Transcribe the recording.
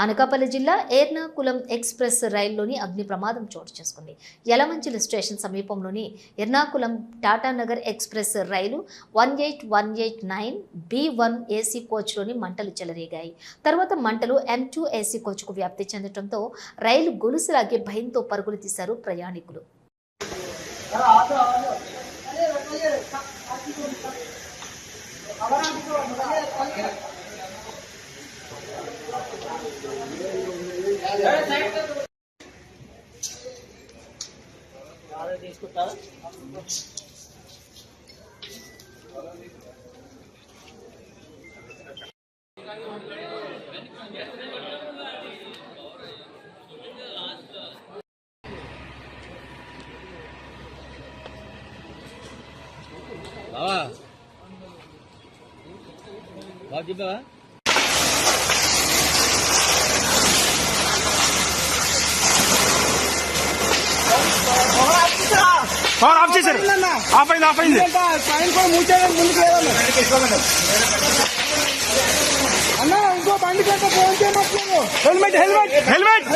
అనకాపల్లి జిల్లా ఎర్నాకులం ఎక్స్ప్రెస్ రైల్లోని అగ్ని ప్రమాదం చోటు చేసుకుంది. యలమంచిలి స్టేషన్ సమీపంలోని ఎర్నాకులం టాటానగర్ ఎక్స్ప్రెస్ రైలు 18189 B1 ఏసీ కోచ్లోని మంటలు చెలరేగాయి. తర్వాత మంటలు M2 ఏసీ కోచ్కు వ్యాప్తి చెందడంతో రైలు గొలుసులాగే భయంతో పరుగులు తీశారు ప్రయాణికులు. బాబా పవర్ ఆఫ్ చేశారు. ఆఫ్ అయింది. అన్న ఇంకో బండి కంటే ఫోన్ చేయమట్లేదు. హెల్మెట్